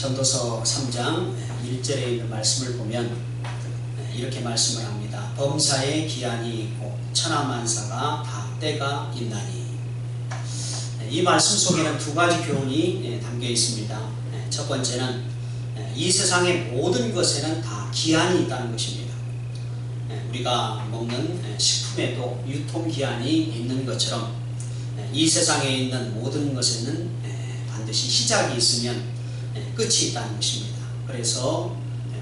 전도서 3장 1절에 있는 말씀을 보면 이렇게 말씀을 합니다. 범사에 기한이 있고 천하만사가 다 때가 있나니. 이 말씀 속에는 두 가지 교훈이 담겨 있습니다. 첫 번째는 이 세상의 모든 것에는 다 기한이 있다는 것입니다. 우리가 먹는 식품에도 유통기한이 있는 것처럼 이 세상에 있는 모든 것에는 반드시 시작이 있으면 끝이 있다는 것입니다. 그래서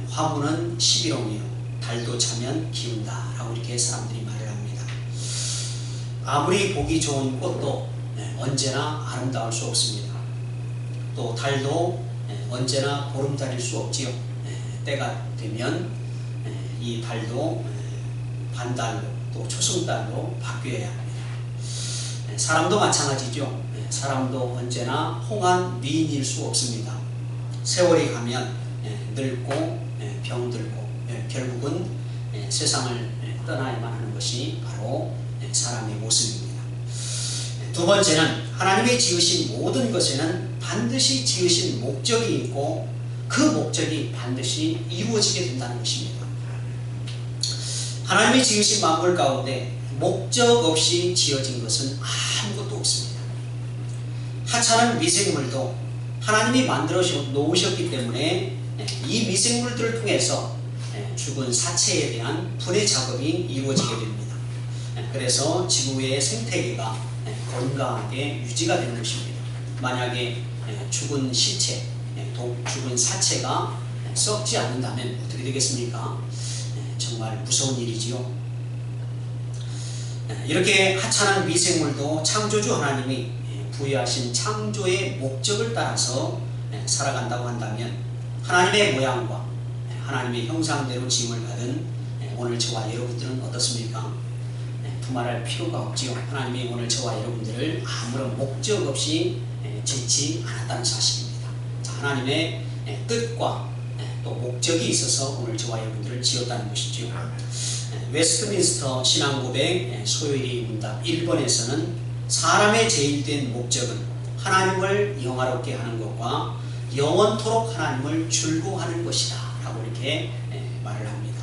화무는 11홍이요 달도 차면 기운다 라고 이렇게 사람들이 말을 합니다. 아무리 보기 좋은 꽃도 언제나 아름다울 수 없습니다. 또 달도 언제나 보름달일 수 없지요. 때가 되면 이 달도 반달로 또 초승달로 바뀌어야 합니다. 사람도 마찬가지죠. 사람도 언제나 홍한 미인일 수 없습니다. 세월이 가면 늙고 병들고 결국은 세상을 떠나야만 하는 것이 바로 사람의 모습입니다. 두 번째는 하나님이 지으신 모든 것에는 반드시 지으신 목적이 있고 그 목적이 반드시 이루어지게 된다는 것입니다. 하나님이 지으신 만물 가운데 목적 없이 지어진 것은 아무것도 없습니다. 하찮은 미생물도 하나님이 만들어 놓으셨기 때문에 이 미생물들을 통해서 죽은 사체에 대한 분해 작업이 이루어지게 됩니다. 그래서 지구의 생태계가 건강하게 유지가 되는 것입니다. 만약에 죽은 시체, 죽은 사체가 썩지 않는다면 어떻게 되겠습니까? 정말 무서운 일이지요. 이렇게 하찮은 미생물도 창조주 하나님이 부여하신 창조의 목적을 따라서 살아간다고 한다면 하나님의 모양과 하나님의 형상대로 지음을 받은 오늘 저와 여러분들은 어떻습니까? 두말할 필요가 없지요. 하나님이 오늘 저와 여러분들을 아무런 목적 없이 짓지 않았다는 사실입니다. 하나님의 뜻과 또 목적이 있어서 오늘 저와 여러분들을 지었다는 것이죠. 웨스트민스터 신앙고백 소요일이 문답 1번에서는 사람의 제일된 목적은 하나님을 영화롭게 하는 것과 영원토록 하나님을 즐거워하는 것이다 라고 이렇게 말을 합니다.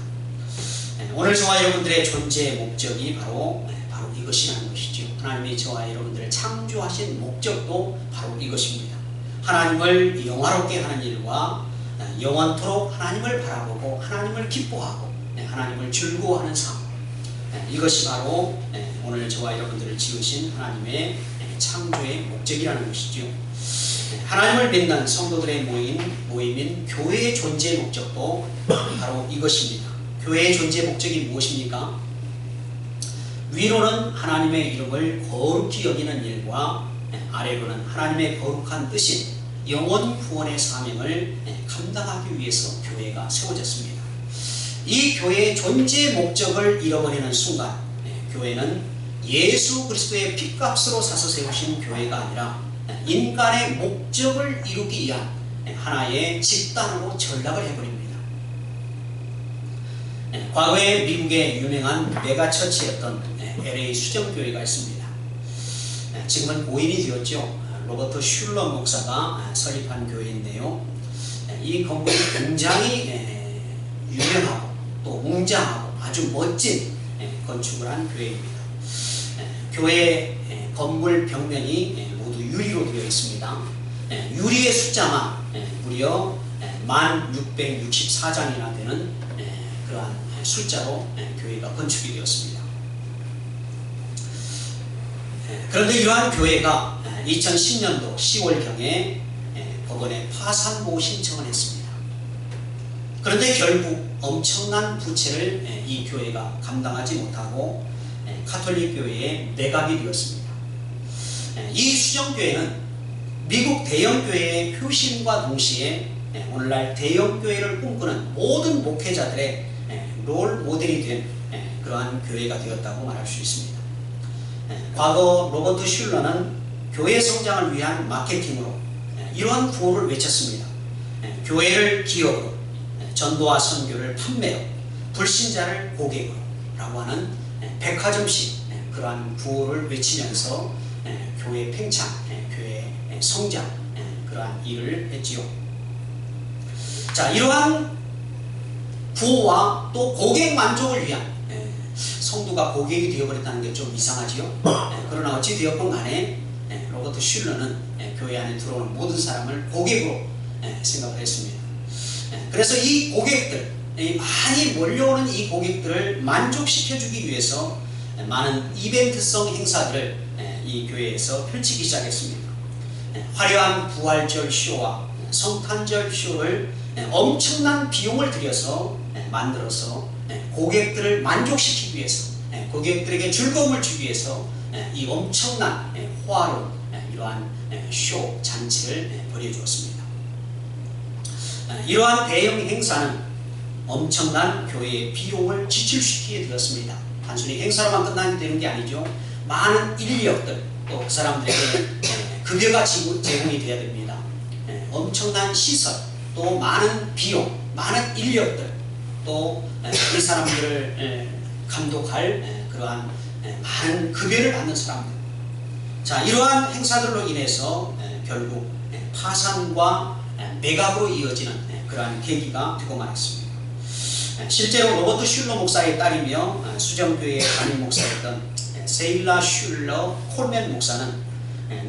오늘 저와 여러분들의 존재의 목적이 바로 이것이라는 것이죠. 하나님이 저와 여러분들을 창조하신 목적도 바로 이것입니다. 하나님을 영화롭게 하는 일과 영원토록 하나님을 바라보고 하나님을 기뻐하고 하나님을 즐거워하는 삶, 이것이 바로 오늘 저와 여러분들을 지으신 하나님의 창조의 목적이라는 것이죠. 하나님을 믿는 성도들의 모임인 교회의 존재 목적도 바로 이것입니다. 교회의 존재 목적이 무엇입니까? 위로는 하나님의 이름을 거룩히 여기는 일과 아래로는 하나님의 거룩한 뜻인 영원 구원의 사명을 감당하기 위해서 교회가 세워졌습니다. 이 교회의 존재 목적을 잃어버리는 순간 교회는 예수 그리스도의 핏값으로 사서 세우신 교회가 아니라 인간의 목적을 이루기 위한 하나의 집단으로 전락을 해버립니다. 과거에 미국의 유명한 메가처치였던 LA 수정교회가 있습니다. 지금은 고인이 되었죠. 로버트 슐러 목사가 설립한 교회인데요. 이 건물이 굉장히 유명하고 또 웅장하고 아주 멋진 건축을 한 교회입니다. 교회 건물 벽면이 모두 유리로 되어 있습니다. 유리의 숫자만 무려 1664장이나 되는 그러한 숫자로 교회가 건축이 되었습니다. 그런데 이러한 교회가 2010년도 10월경에 법원에 파산보호 신청을 했습니다. 그런데 결국 엄청난 부채를 이 교회가 감당하지 못하고 가톨릭 교회의 매각이 되었습니다. 이 수정교회는 미국 대형교회의 효심과 동시에 오늘날 대형교회를 꿈꾸는 모든 목회자들의 롤 모델이 된 그러한 교회가 되었다고 말할 수 있습니다. 과거 로버트 슐러는 교회 성장을 위한 마케팅으로 이러한 구호를 외쳤습니다. 교회를 기업으로, 전도와 선교를 판매로, 불신자를 고객으로 라고 하는 백화점식 그러한 구호를 외치면서 교회 팽창, 교회 성장 그러한 일을 했지요. 자, 이러한 구호와 또 고객 만족을 위한, 성도가 고객이 되어버렸다는 게 좀 이상하지요. 그러나 어찌 되었건 간에 로버트 슐러는 교회 안에 들어오는 모든 사람을 고객으로 생각을 했습니다. 그래서 이 고객들, 많이 몰려오는 이 고객들을 만족시켜주기 위해서 많은 이벤트성 행사들을 이 교회에서 펼치기 시작했습니다. 화려한 부활절 쇼와 성탄절 쇼를 엄청난 비용을 들여서 만들어서 고객들을 만족시키기 위해서, 고객들에게 즐거움을 주기 위해서 이 엄청난 호화로운 이러한 쇼 잔치를 벌여주었습니다. 이러한 대형 행사는 엄청난 교회의 비용을 지출시키게 되었습니다. 단순히 행사로만 끝나게 되는 게 아니죠. 많은 인력들, 또 그 사람들에게 급여가 제공이 되어야 됩니다. 엄청난 시설, 또 많은 비용, 많은 인력들, 또 이 사람들을 감독할 그러한 많은 급여를 받는 사람들. 자, 이러한 행사들로 인해서 결국 파산과 매각으로 이어지는 그러한 계기가 되고 말았습니다. 실제로 로버트 슐러 목사의 딸이며 수정교회의 담임 목사였던 세일라 슐러 콜맨 목사는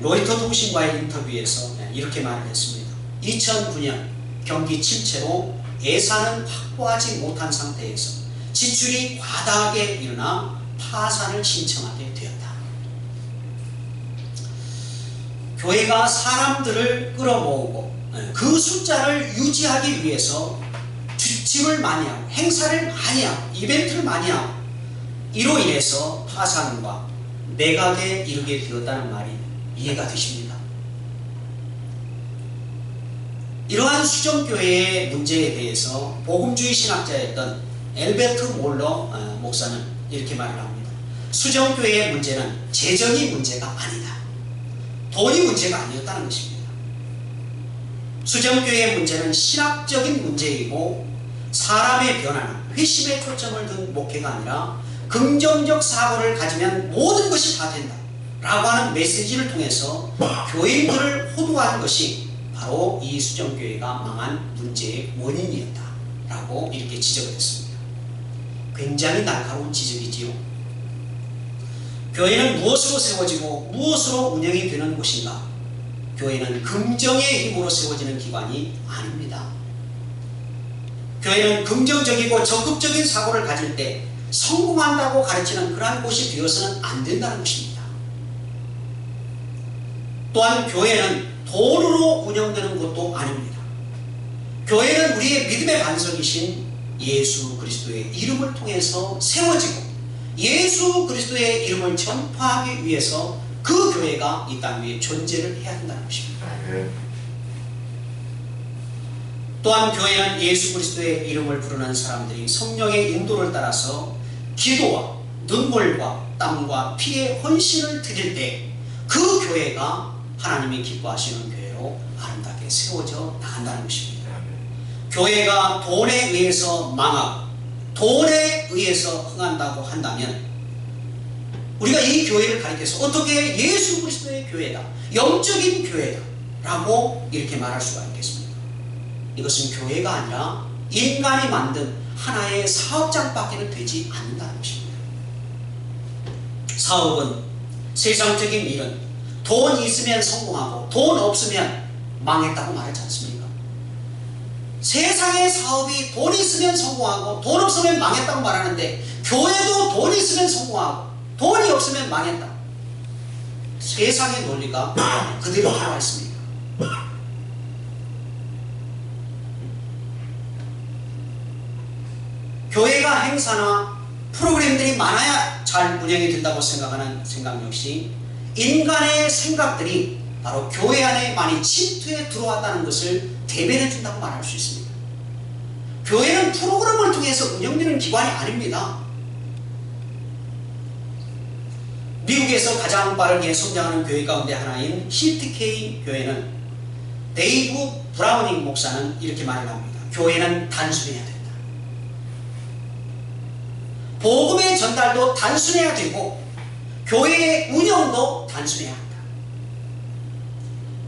로이터 통신과의 인터뷰에서 이렇게 말을 했습니다. 2009년 경기 침체로 예산은 확보하지 못한 상태에서 지출이 과다하게 일어나 파산을 신청하게 되었다. 교회가 사람들을 끌어모으고 그 숫자를 유지하기 위해서 주침을 많이 하고 행사를 많이 하고 이벤트를 많이 하고 이로 인해서 파산과 매각에 이르게 되었다는 말이 이해가 되십니다. 이러한 수정교회의 문제에 대해서 복음주의 신학자였던 엘베트 몰러 목사는 이렇게 말을 합니다. 수정교회의 문제는 재정이 문제가 아니다. 돈이 문제가 아니었다는 것입니다. 수정교회의 문제는 신학적인 문제이고 사람의 변화는 회심에 초점을 둔 목회가 아니라 긍정적 사고를 가지면 모든 것이 다 된다 라고 하는 메시지를 통해서 교인들을 호도하는 것이 바로 이 수정교회가 망한 문제의 원인이었다 라고 이렇게 지적을 했습니다. 굉장히 날카로운 지적이지요. 교회는 무엇으로 세워지고 무엇으로 운영이 되는 곳인가? 교회는 긍정의 힘으로 세워지는 기관이 아닙니다. 교회는 긍정적이고 적극적인 사고를 가질 때 성공한다고 가르치는 그러한 곳이 되어서는 안 된다는 것입니다. 또한 교회는 돈으로 운영되는 것도 아닙니다. 교회는 우리의 믿음의 반석이신 예수 그리스도의 이름을 통해서 세워지고 예수 그리스도의 이름을 전파하기 위해서 그 교회가 이 땅 위에 존재를 해야 한다는 것입니다. 또한 교회는 예수 그리스도의 이름을 부르는 사람들이 성령의 인도를 따라서 기도와 눈물과 땀과 피의 헌신을 드릴 때 그 교회가 하나님이 기뻐하시는 교회로 아름답게 세워져 나간다는 것입니다. 교회가 돈에 의해서 망하고 돈에 의해서 흥한다고 한다면 우리가 이 교회를 가리켜서 어떻게 예수 그리스도의 교회다, 영적인 교회다 라고 이렇게 말할 수가 있겠습니까? 이것은 교회가 아니라 인간이 만든 하나의 사업장밖에는 되지 않는다는 것입니다. 사업은, 세상적인 일은 돈 있으면 성공하고 돈 없으면 망했다고 말하지 않습니까? 세상의 사업이 돈 있으면 성공하고 돈 없으면 망했다고 말하는데 교회도 돈 있으면 성공하고 돈이 없으면 망했다. 세상의 논리가 그대로 들어와 있습니다. 교회가 행사나 프로그램들이 많아야 잘 운영이 된다고 생각하는 생각 역시 인간의 생각들이 바로 교회 안에 많이 침투해 들어왔다는 것을 대변해 준다고 말할 수 있습니다. 교회는 프로그램을 통해서 운영되는 기관이 아닙니다. 미국에서 가장 빠르게 성장하는 교회 가운데 하나인 히트케이 교회는 데이브 브라우닝 목사는 이렇게 말을 합니다. 교회는 단순해야 된다. 복음의 전달도 단순해야 되고 교회의 운영도 단순해야 한다.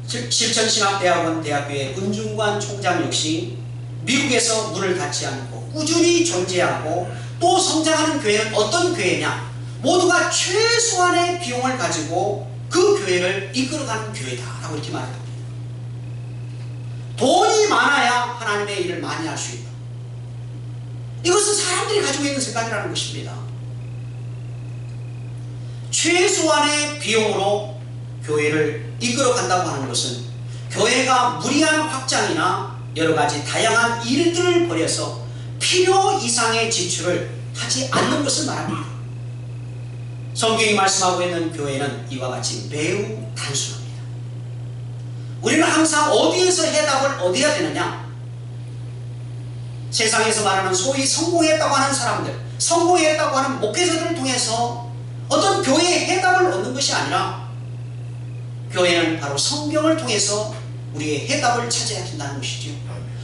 실천신학대학원 대학교의 은중관 총장 역시 미국에서 문을 닫지 않고 꾸준히 존재하고 또 성장하는 교회는 어떤 교회냐? 모두가 최소한의 비용을 가지고 그 교회를 이끌어가는 교회다라고 이렇게 말합니다. 돈이 많아야 하나님의 일을 많이 할 수 있다. 이것은 사람들이 가지고 있는 생각이라는 것입니다. 최소한의 비용으로 교회를 이끌어간다고 하는 것은 교회가 무리한 확장이나 여러가지 다양한 일들을 벌여서 필요 이상의 지출을 하지 않는 것을 말합니다. 성경이 말씀하고 있는 교회는 이와 같이 매우 단순합니다. 우리는 항상 어디에서 해답을 얻어야 되느냐? 세상에서 말하는 소위 성공했다고 하는 사람들, 성공했다고 하는 목회자들을 통해서 어떤 교회의 해답을 얻는 것이 아니라 교회는 바로 성경을 통해서 우리의 해답을 찾아야 된다는 것이죠.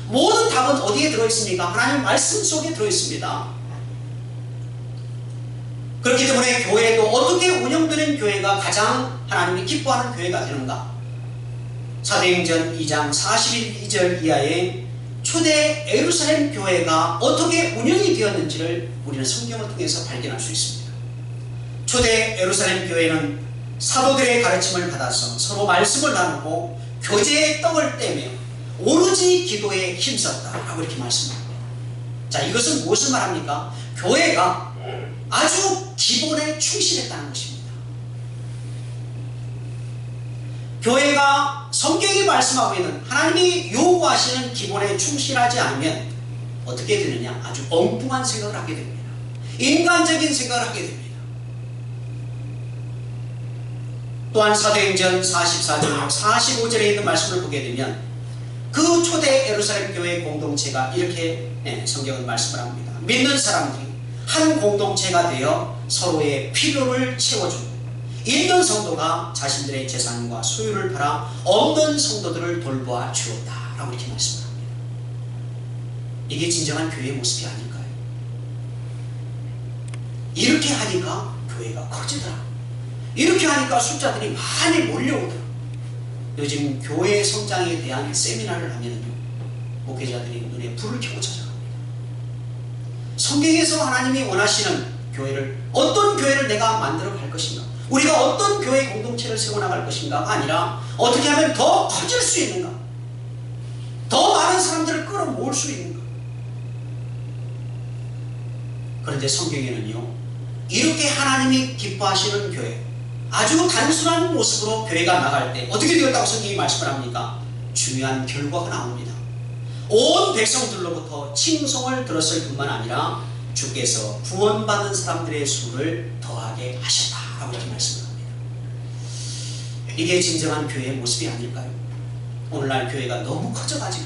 모든 답은 어디에 들어있습니까? 하나님 말씀 속에 들어있습니다. 그렇기 때문에 교회도 어떻게 운영되는 교회가 가장 하나님이 기뻐하는 교회가 되는가? 사도행전 2장 42절 이하의 초대 예루살렘 교회가 어떻게 운영이 되었는지를 우리는 성경을 통해서 발견할 수 있습니다. 초대 예루살렘 교회는 사도들의 가르침을 받아서 서로 말씀을 나누고 교제의 떡을 떼며 오로지 기도에 힘썼다라고 이렇게 말씀합니다. 자, 이것은 무엇을 말합니까? 교회가 아주 기본에 충실했다는 것입니다. 교회가 성경이 말씀하고 있는 하나님이 요구하시는 기본에 충실하지 않으면 어떻게 되느냐? 아주 엉뚱한 생각을 하게 됩니다. 인간적인 생각을 하게 됩니다. 또한 사도행전 44절 45절에 있는 말씀을 보게 되면 그 초대 예루살렘 교회 공동체가 이렇게 성경은 말씀을 합니다. 믿는 사람들이 한 공동체가 되어 서로의 필요를 채워주고 있는 성도가 자신들의 재산과 소유를 팔아 없는 성도들을 돌보아 주었다라고 이렇게 말씀을 합니다. 이게 진정한 교회의 모습이 아닐까요? 이렇게 하니까 교회가 커지더라. 이렇게 하니까 숫자들이 많이 몰려오더라. 요즘 교회 성장에 대한 세미나를 하면요, 목회자들이 눈에 불을 켜고 찾아갑니다. 성경에서 하나님이 원하시는 교회를, 어떤 교회를 내가 만들어 갈 것인가, 우리가 어떤 교회 공동체를 세워나갈 것인가가 아니라 어떻게 하면 더 커질 수 있는가, 더 많은 사람들을 끌어모을 수 있는가. 그런데 성경에는요, 이렇게 하나님이 기뻐하시는 교회, 아주 단순한 모습으로 교회가 나갈 때 어떻게 되었다고 성경이 말씀을 합니까? 중요한 결과가 나옵니다. 온 백성들로부터 칭송을 들었을 뿐만 아니라 주께서 구원받는 사람들의 수를 더하게 하셨다라고 이렇게 말씀을 합니다. 이게 진정한 교회의 모습이 아닐까요? 오늘날 교회가 너무 커져가지고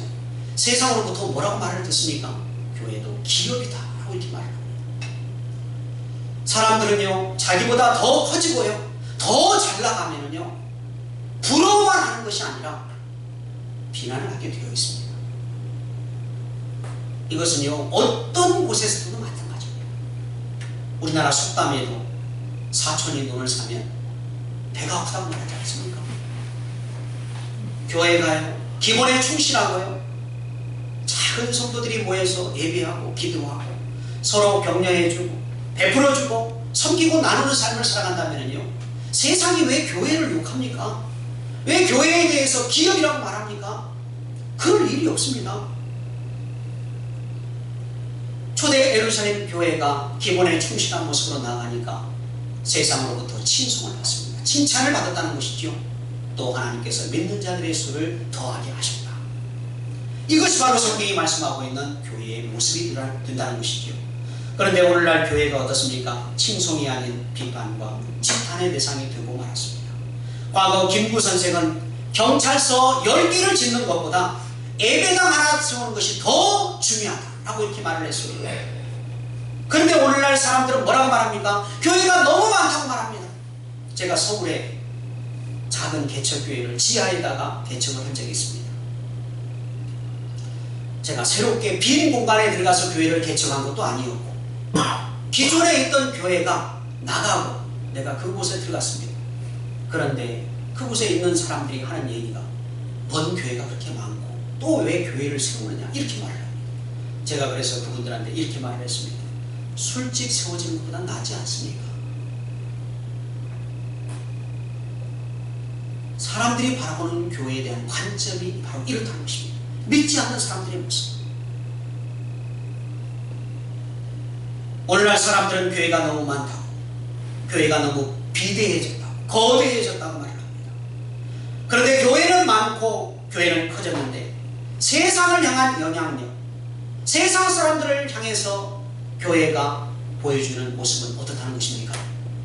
세상으로부터 뭐라고 말을 듣습니까? 교회도 기업이다라고 이렇게 말을 합니다. 사람들은요, 자기보다 더 커지고요, 더 잘 나가면은요, 부러워만 하는 것이 아니라 비난을 하게 되어 있습니다. 이것은요, 어떤 곳에서도 마찬가지입니다. 우리나라 속담에도 사촌이 돈을 사면 배가 아프다고 말하지 않습니까? 교회가요, 기본에 충실하고요, 작은 성도들이 모여서 예배하고 기도하고 서로 격려해주고 베풀어주고 섬기고 나누는 삶을 살아간다면요, 세상이 왜 교회를 욕합니까? 왜 교회에 대해서 기업이라고 말합니까? 그럴 일이 없습니다. 초대 예루살렘 교회가 기본에 충실한 모습으로 나가니까 세상으로부터 칭송을 받습니다. 칭찬을 받았다는 것이죠. 또 하나님께서 믿는 자들의 수를 더하게 하셨다. 이것이 바로 성경이 말씀하고 있는 교회의 모습이 된다는 것이죠. 그런데 오늘날 교회가 어떻습니까? 칭송이 아닌 비판과 지탄의 대상이 되고 말았습니다. 과거 김구 선생은 경찰서 10개를 짓는 것보다 예배당 하나 세우는 것이 더 중요하다라고 이렇게 말을 했습니다. 그런데 오늘날 사람들은 뭐라고 말합니까? 교회가 너무 많다고 말합니다. 제가 서울에 작은 개척교회를 지하에다가 개척을 한 적이 있습니다. 제가 새롭게 빈 공간에 들어가서 교회를 개척한 것도 아니었고, 기존에 있던 교회가 나가고 내가 그곳에 들어갔습니다. 그런데 그곳에 있는 사람들이 하는 얘기가, 뭔 교회가 그렇게 많고 또 왜 교회를 세우느냐, 이렇게 말을 합니다. 제가 그래서 그분들한테 이렇게 말을 했습니다. 술집 세워지는 것보다 낫지 않습니까? 사람들이 바라보는 교회에 대한 관점이 바로 이렇다는 것입니다. 믿지 않는 사람들의 모습. 오늘날 사람들은 교회가 너무 많다고, 교회가 너무 비대해졌다고, 거대해졌다고 말을 합니다. 그런데 교회는 많고 교회는 커졌는데 세상을 향한 영향력, 세상 사람들을 향해서 교회가 보여주는 모습은 어떻다는 것입니까?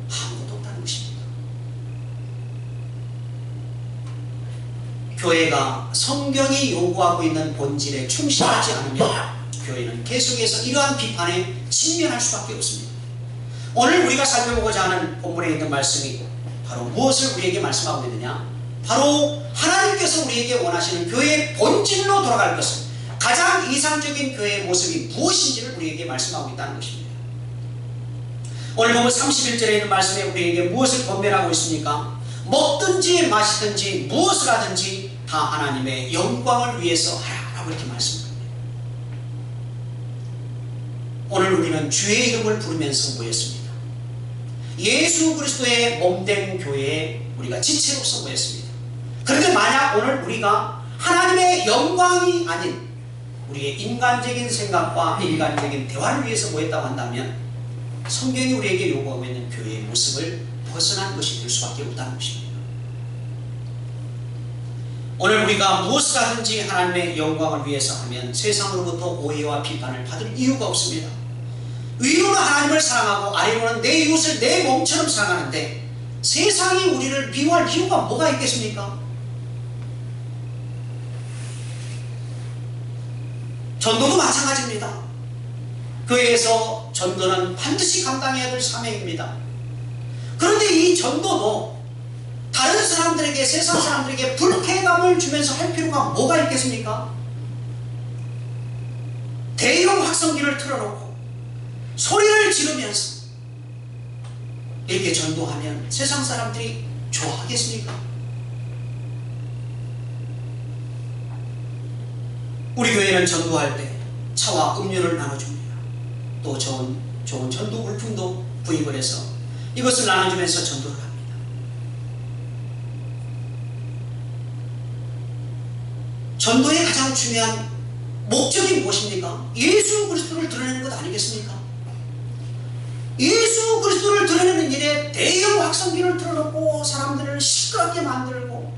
아무것도 없다는 것입니다. 교회가 성경이 요구하고 있는 본질에 충실하지 않으면 교회는 계속해서 이러한 비판에 직면할 수밖에 없습니다. 오늘 우리가 살펴보고자 하는 본문에 있는 말씀이 바로 무엇을 우리에게 말씀하고 있느냐? 바로 하나님께서 우리에게 원하시는 교회의 본질로 돌아갈 것을, 가장 이상적인 교회의 모습이 무엇인지를 우리에게 말씀하고 있다는 것입니다. 오늘 보면 31절에 있는 말씀에 우리에게 무엇을 권면하고 있습니까? 먹든지 마시든지 무엇을 하든지 다 하나님의 영광을 위해서 하라고 이렇게 말씀합니다. 오늘 우리는 주의 이름을 부르면서 모였습니다. 예수 그리스도의 몸된 교회에 우리가 지체로서 모였습니다. 그런데 만약 오늘 우리가 하나님의 영광이 아닌 우리의 인간적인 생각과 인간적인 대화를 위해서 모였다고 한다면 성경이 우리에게 요구하고 있는 교회의 모습을 벗어난 것이 될 수밖에 없다는 것입니다. 오늘 우리가 무엇을 하든지 하나님의 영광을 위해서 하면 세상으로부터 오해와 비판을 받을 이유가 없습니다. 위로는 하나님을 사랑하고 아래로는 내 이웃을 내 몸처럼 사랑하는데 세상이 우리를 미워할 이유가 뭐가 있겠습니까? 전도도 마찬가지입니다. 교회에서 전도는 반드시 감당해야 될 사명입니다. 그런데 이 전도도 다른 사람들에게, 세상 사람들에게 불쾌감을 주면서 할 필요가 뭐가 있겠습니까? 대형 확성기를 틀어놓고 소리를 지르면서 이렇게 전도하면 세상 사람들이 좋아하겠습니까? 우리 교회는 전도할 때 차와 음료를 나눠줍니다. 또 좋은 전도 물품도 구입을 해서 이것을 나눠주면서 전도를 합니다. 전도의 가장 중요한 목적이 무엇입니까? 예수 그리스도를 드러내는 것 아니겠습니까? 예수 그리스도를 드러내는 일에 대형 확성기를 틀어놓고 사람들을 시끄럽게 만들고,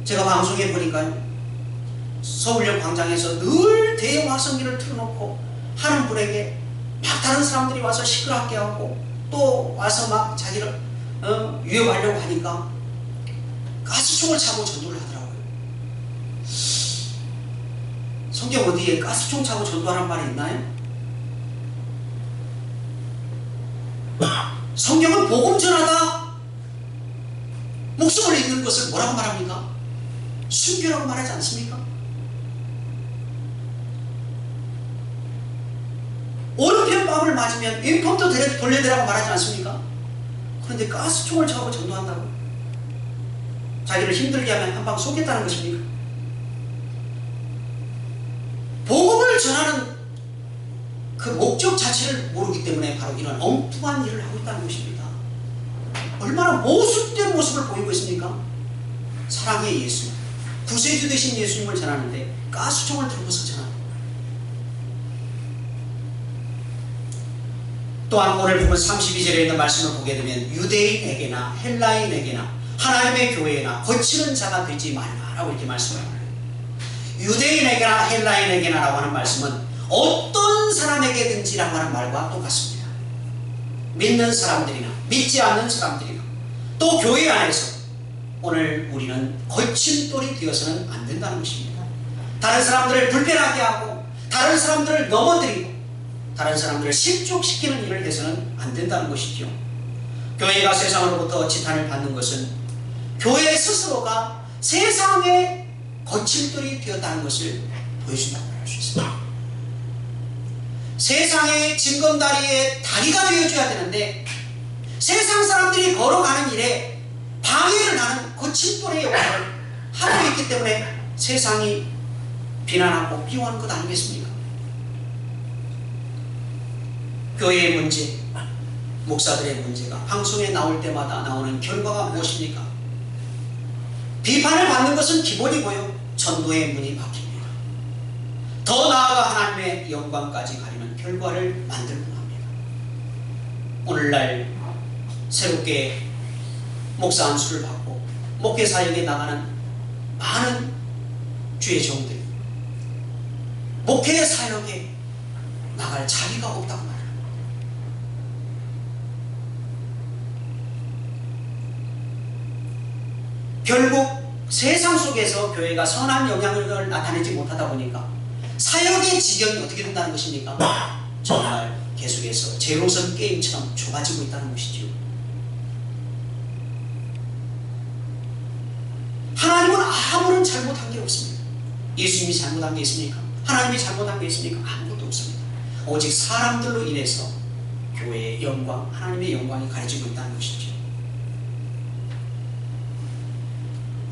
제가 방송에 보니까요, 서울역 광장에서 늘 대형 확성기를 틀어놓고 하는 분에게 막 다른 사람들이 와서 시끄럽게 하고 또 와서 막 자기를 위협하려고 하니까 가스총을 차고 전도를 하더라고요. 성경 어디에 가스총 차고 전도하는 말이 있나요? 성경은 복음 전하다 목숨을 잃는 것을 뭐라고 말합니까? 순교라고 말하지 않습니까? 오른편 뺨을 맞으면 왼편도 돌려대라고 말하지 않습니까? 그런데 가스총을 차고 전도한다고 자기를 힘들게 하면 한 방 쏘겠다는 것입니까? 복음을 전하는 그 목적 자체를 모르기 때문에 바로 이런 엉뚱한 일을 하고 있다는 것입니다. 얼마나 모순된 모습을 보이고 있습니까? 사랑의 예수, 구세주 되신 예수님을 전하는데 가스총을 들고서 전합니다. 또한 오늘 보면 32절에 있는 말씀을 보게 되면 유대인에게나 헬라인에게나 하나님의 교회나 거치는 자가 되지 말라라고 이렇게 말씀을 합니다. 유대인에게나 헬라인에게나 라고 하는 말씀은 어떤 사람에게든지 라고 하는 말과 똑같습니다. 믿는 사람들이나 믿지 않는 사람들이나 또 교회 안에서 오늘 우리는 거침돌이 되어서는 안 된다는 것입니다. 다른 사람들을 불편하게 하고 다른 사람들을 넘어뜨리고 다른 사람들을 실족시키는 일을 해서는 안 된다는 것이죠. 교회가 세상으로부터 지탄을 받는 것은 교회 스스로가 세상의 거침돌이 되었다는 것을 보여준다고 할 수 있습니다. 세상의 징검다리의 다리가 되어줘야 되는데 세상 사람들이 걸어가는 일에 방해를 하는 거침돌의 역할을 하고 있기 때문에 세상이 비난하고 비호하는 것 아니겠습니까? 교회의 문제, 목사들의 문제가 방송에 나올 때마다 나오는 결과가 무엇입니까? 비판을 받는 것은 기본이고요. 전도의 문이 박힙니다. 더 나아가 하나님의 영광까지 가리는 결과를 만들곤 합니다. 오늘날 새롭게 목사 안수를 받고 목회 사역에 나가는 많은 주의 종들, 목회 사역에 나갈 자리가 없다고 말합니다. 결국 세상 속에서 교회가 선한 영향력을 나타내지 못하다 보니까 사역의 지경이 어떻게 된다는 것입니까? 정말 계속해서 제로섬 게임처럼 좁아지고 있다는 것이지요. 하나님은 아무런 잘못한 게 없습니다. 예수님이 잘못한 게 있습니까? 하나님이 잘못한 게 있습니까? 아무것도 없습니다. 오직 사람들로 인해서 교회의 영광, 하나님의 영광이 가려지고 있다는 것이죠.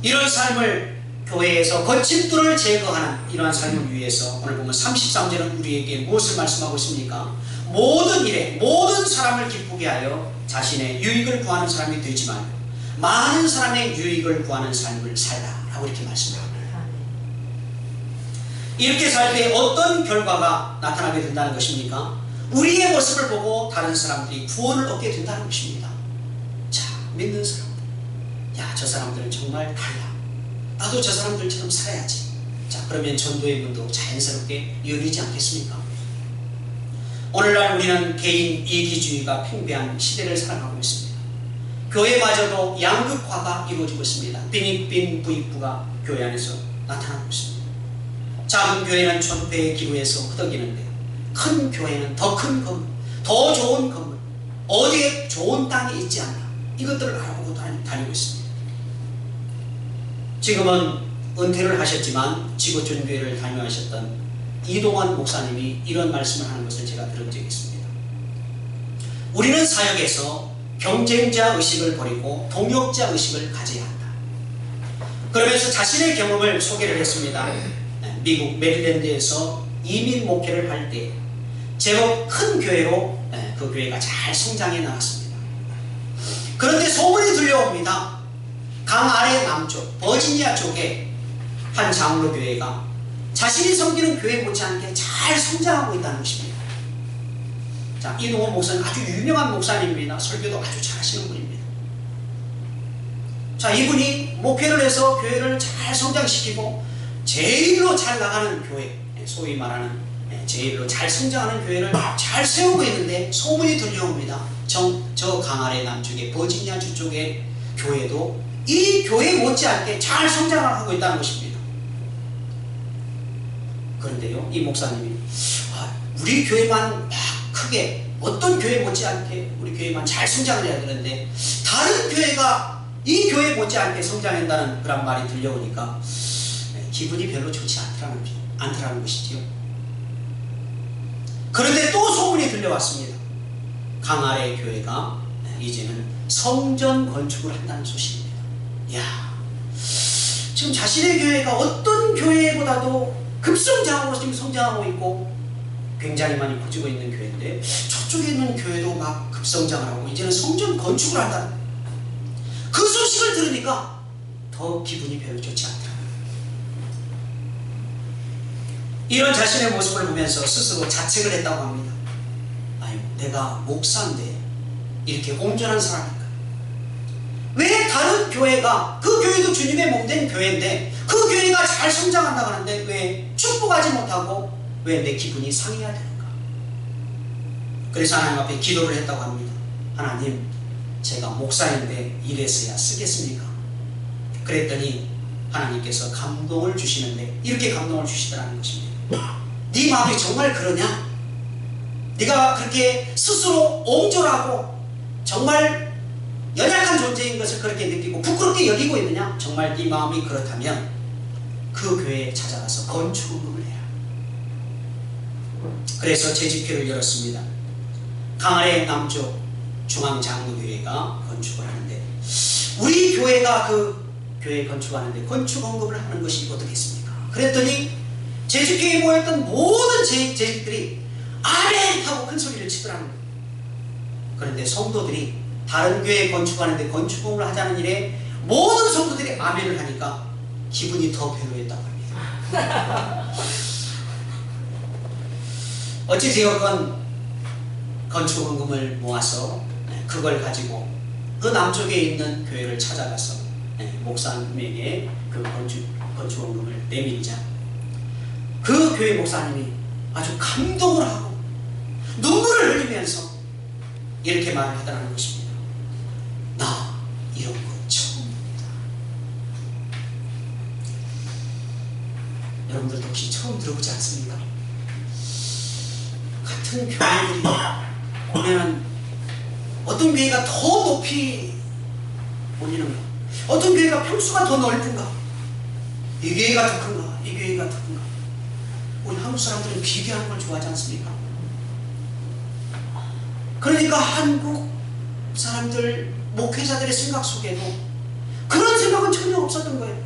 이런 삶을 교회에서 거친 뿔을 제거하는 이러한 삶을 위해서 오늘 보면 33절은 우리에게 무엇을 말씀하고 있습니까? 모든 일에 모든 사람을 기쁘게 하여 자신의 유익을 구하는 사람이 되지 말고 많은 사람의 유익을 구하는 삶을 살라 라고 이렇게 말씀합니다. 이렇게 살 때 어떤 결과가 나타나게 된다는 것입니까? 우리의 모습을 보고 다른 사람들이 구원을 얻게 된다는 것입니다. 자, 믿는 사람들, 야, 저 사람들은 정말 달라, 나도 저 사람들처럼 살아야지. 자, 그러면 전도의 문도 자연스럽게 열리지 않겠습니까? 오늘날 우리는 개인 이기주의가 팽배한 시대를 살아가고 있습니다. 교회마저도 양극화가 이루어지고 있습니다. 빈익빈 부익부가 교회 안에서 나타나고 있습니다. 작은 교회는 촌배의 기부에서 허덕이는데 큰 교회는 더 큰 건물, 더 좋은 건물, 어디에 좋은 땅이 있지 않나, 이것들을 알아보고 다니고 있습니다. 지금은 은퇴를 하셨지만 지구촌교회를 다녀하셨던 이동환 목사님이 이런 말씀을 하는 것을 제가 들은 적이 있습니다. 우리는 사역에서 경쟁자 의식을 버리고 동역자 의식을 가져야 한다. 그러면서 자신의 경험을 소개를 했습니다. 미국 메릴랜드에서 이민 목회를 할 때 제법 큰 교회로 그 교회가 잘 성장해 나갔습니다. 그런데 소문이 들려옵니다. 강 아래 남쪽 버지니아 쪽에 한 장로 교회가 자신이 섬기는 교회 못지않게 잘 성장하고 있다는 것입니다. 자, 이동원 목사는 아주 유명한 목사님입니다. 설교도 아주 잘하시는 분입니다. 자, 이분이 목회를 해서 교회를 잘 성장시키고 제일로 잘 나가는 교회, 소위 말하는 제일로 잘 성장하는 교회를 잘 세우고 있는데 소문이 들려옵니다. 저 강아래 남쪽의 버지니아주 쪽의 교회도 이 교회 못지않게 잘 성장을 하고 있다는 것입니다. 그런데요, 이 목사님이 우리 교회만 막 크게, 어떤 교회 못지않게 우리 교회만 잘 성장을 해야 되는데 다른 교회가 이 교회 못지않게 성장한다는 그런 말이 들려오니까 기분이 별로 좋지 않더라는 것이지요. 그런데 또 소문이 들려왔습니다. 강아래 교회가 이제는 성전 건축을 한다는 소식입니다. 이야, 지금 자신의 교회가 어떤 교회보다도 급성장하고 지금 성장하고 있고 굉장히 많이 커지고 있는 교회인데 저쪽에 있는 교회도 막 급성장을 하고 이제는 성전 건축을 한다. 그 소식을 들으니까 더 기분이 별로 좋지 않더라고요. 이런 자신의 모습을 보면서 스스로 자책을 했다고 합니다. 아유, 내가 목사인데 이렇게 온전한 사람인가? 왜 다른 교회가, 그 교회도 주님의 몸된 교회인데 그 교회가 잘 성장한다고 하는데 왜 축복하지 못하고 왜 내 기분이 상해야 되는가? 그래서 하나님 앞에 기도를 했다고 합니다. 하나님, 제가 목사인데 이래서야 쓰겠습니까? 그랬더니 하나님께서 감동을 주시는데 이렇게 감동을 주시더라는 것입니다. 네 마음이 정말 그러냐? 네가 그렇게 스스로 옹졸하고 정말 연약한 존재인 것을 그렇게 느끼고 부끄럽게 여기고 있느냐? 정말 네 마음이 그렇다면 그 교회에 찾아가서 건축을 해라. 그래서 재집회를 열었습니다. 강아래 남쪽 중앙장로교회가 건축을 하는데 우리 교회가 그 교회 건축하는데 건축 언급을 하는 것이 어떻겠습니까? 그랬더니 제주교회에 모였던 모든 제직들이 아멘 하고 큰 소리를 치더라는 거예요. 그런데 성도들이 다른 교회에 건축하는데 건축공을 하자는 일에 모든 성도들이 아멘을 하니까 기분이 더 배로했다고 합니다. 어찌되었건 건축원금을 모아서 그걸 가지고 그 남쪽에 있는 교회를 찾아가서 목사님에게 그 건축원금을 내밀자 그 교회 목사님이 아주 감동을 하고 눈물을 흘리면서 이렇게 말을 하더라는 것입니다. 나 이런 거 처음입니다. 여러분들도 혹시 처음 들어보지 않습니까? 같은 교회들이 보면은 어떤 교회가 더 높이 올리는가, 어떤 교회가 평수가 더 넓은가, 이 교회가 더 큰가, 이 교회가 더 큰가. 우리 한국 사람들은 비교하는 걸 좋아하지 않습니까? 그러니까 한국 사람들, 목회자들의 생각 속에도 그런 생각은 전혀 없었던 거예요.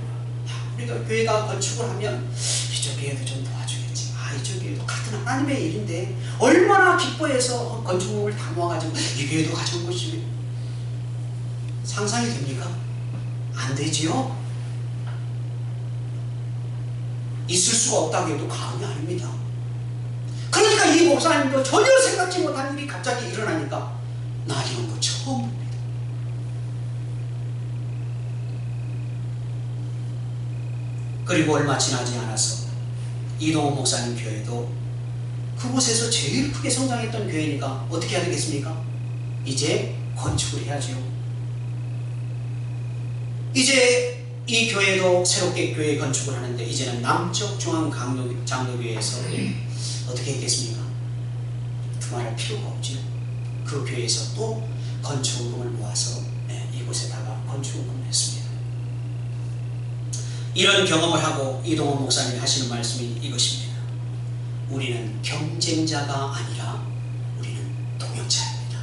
우리가 교회가 건축을 하면 이쪽 교회도 좀 도와주겠지. 이쪽 교회도 같은 하나님의 일인데 얼마나 기뻐해서 건축물을 다 모아가지고 이 교회도 가져온 것이 상상이 됩니까? 안 되지요? 있을 수가 없다고 해도 과언이 아닙니다. 그러니까 이 목사님도 전혀 생각지 못한 일이 갑자기 일어나니까 나 이런 거 처음 봅니다. 그리고 얼마 지나지 않아서 이동호 목사님 교회도 그곳에서 제일 크게 성장했던 교회니까 어떻게 해야 되겠습니까? 이제 건축을 해야죠. 이제 이 교회도 새롭게 교회 건축을 하는데 이제는 남쪽 중앙장로교회에서 어떻게 했겠습니까? 두말할 필요가 없죠. 그 교회에서 또 건축금을 모아서 이곳에다가 건축금을 했습니다. 이런 경험을 하고 이동호 목사님이 하시는 말씀이 이것입니다. 우리는 경쟁자가 아니라 우리는 동역자입니다.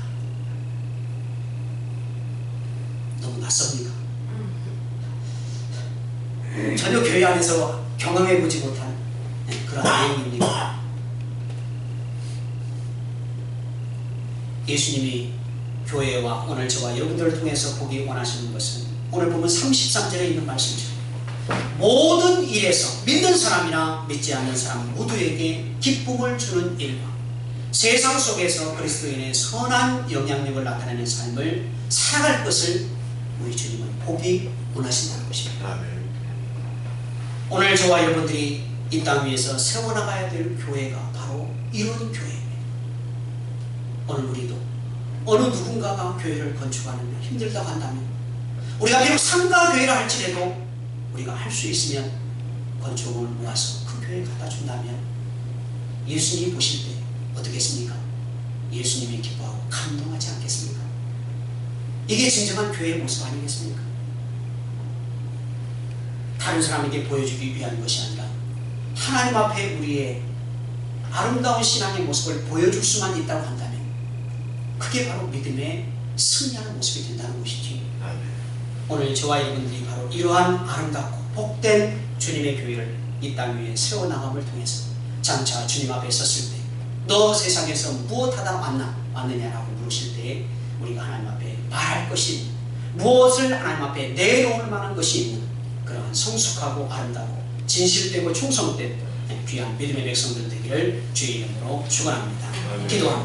너무 낯섭니까? 전혀 교회 안에서 경험해보지 못한 그런 내용입니다. 예수님이 교회와 오늘 저와 여러분들을 통해서 보기 원하시는 것은 오늘 보면 33절에 있는 말씀이죠. 모든 일에서 믿는 사람이나 믿지 않는 사람 모두에게 기쁨을 주는 일과 세상 속에서 그리스도인의 선한 영향력을 나타내는 삶을 살아갈 것을 우리 주님은 보기 원하신다는 것입니다. 아멘. 오늘 저와 여러분들이 이 땅 위에서 세워나가야 될 교회가 바로 이런 교회입니다. 오늘 우리도 어느 누군가가 교회를 건축하는 게 힘들다고 한다면 우리가 비록 상가교회라 할지라도 우리가 할 수 있으면 건축을 모아서 그 교회에 갖다 준다면 예수님이 보실 때 어떻겠습니까? 예수님이 기뻐하고 감동하지 않겠습니까? 이게 진정한 교회의 모습 아니겠습니까? 다른 사람에게 보여주기 위한 것이 아니라 하나님 앞에 우리의 아름다운 신앙의 모습을 보여줄 수만 있다고 한다면 그게 바로 믿음의 승리하는 모습이 된다는 것이지. 오늘 저와 여러분들이 바로 이러한 아름답고 복된 주님의 교회를 이 땅 위에 세워나감을 통해서 장차 주님 앞에 섰을 때 너 세상에서 무엇하다 왔느냐라고 물으실 때 우리가 하나님 앞에 말할 것이 있는, 무엇을 하나님 앞에 내놓을 만한 것이 있는 그러한 성숙하고 아름다고 진실되고 충성된 귀한 믿음의 백성들 되기를 주의 이름으로 축원합니다. 기도합니다.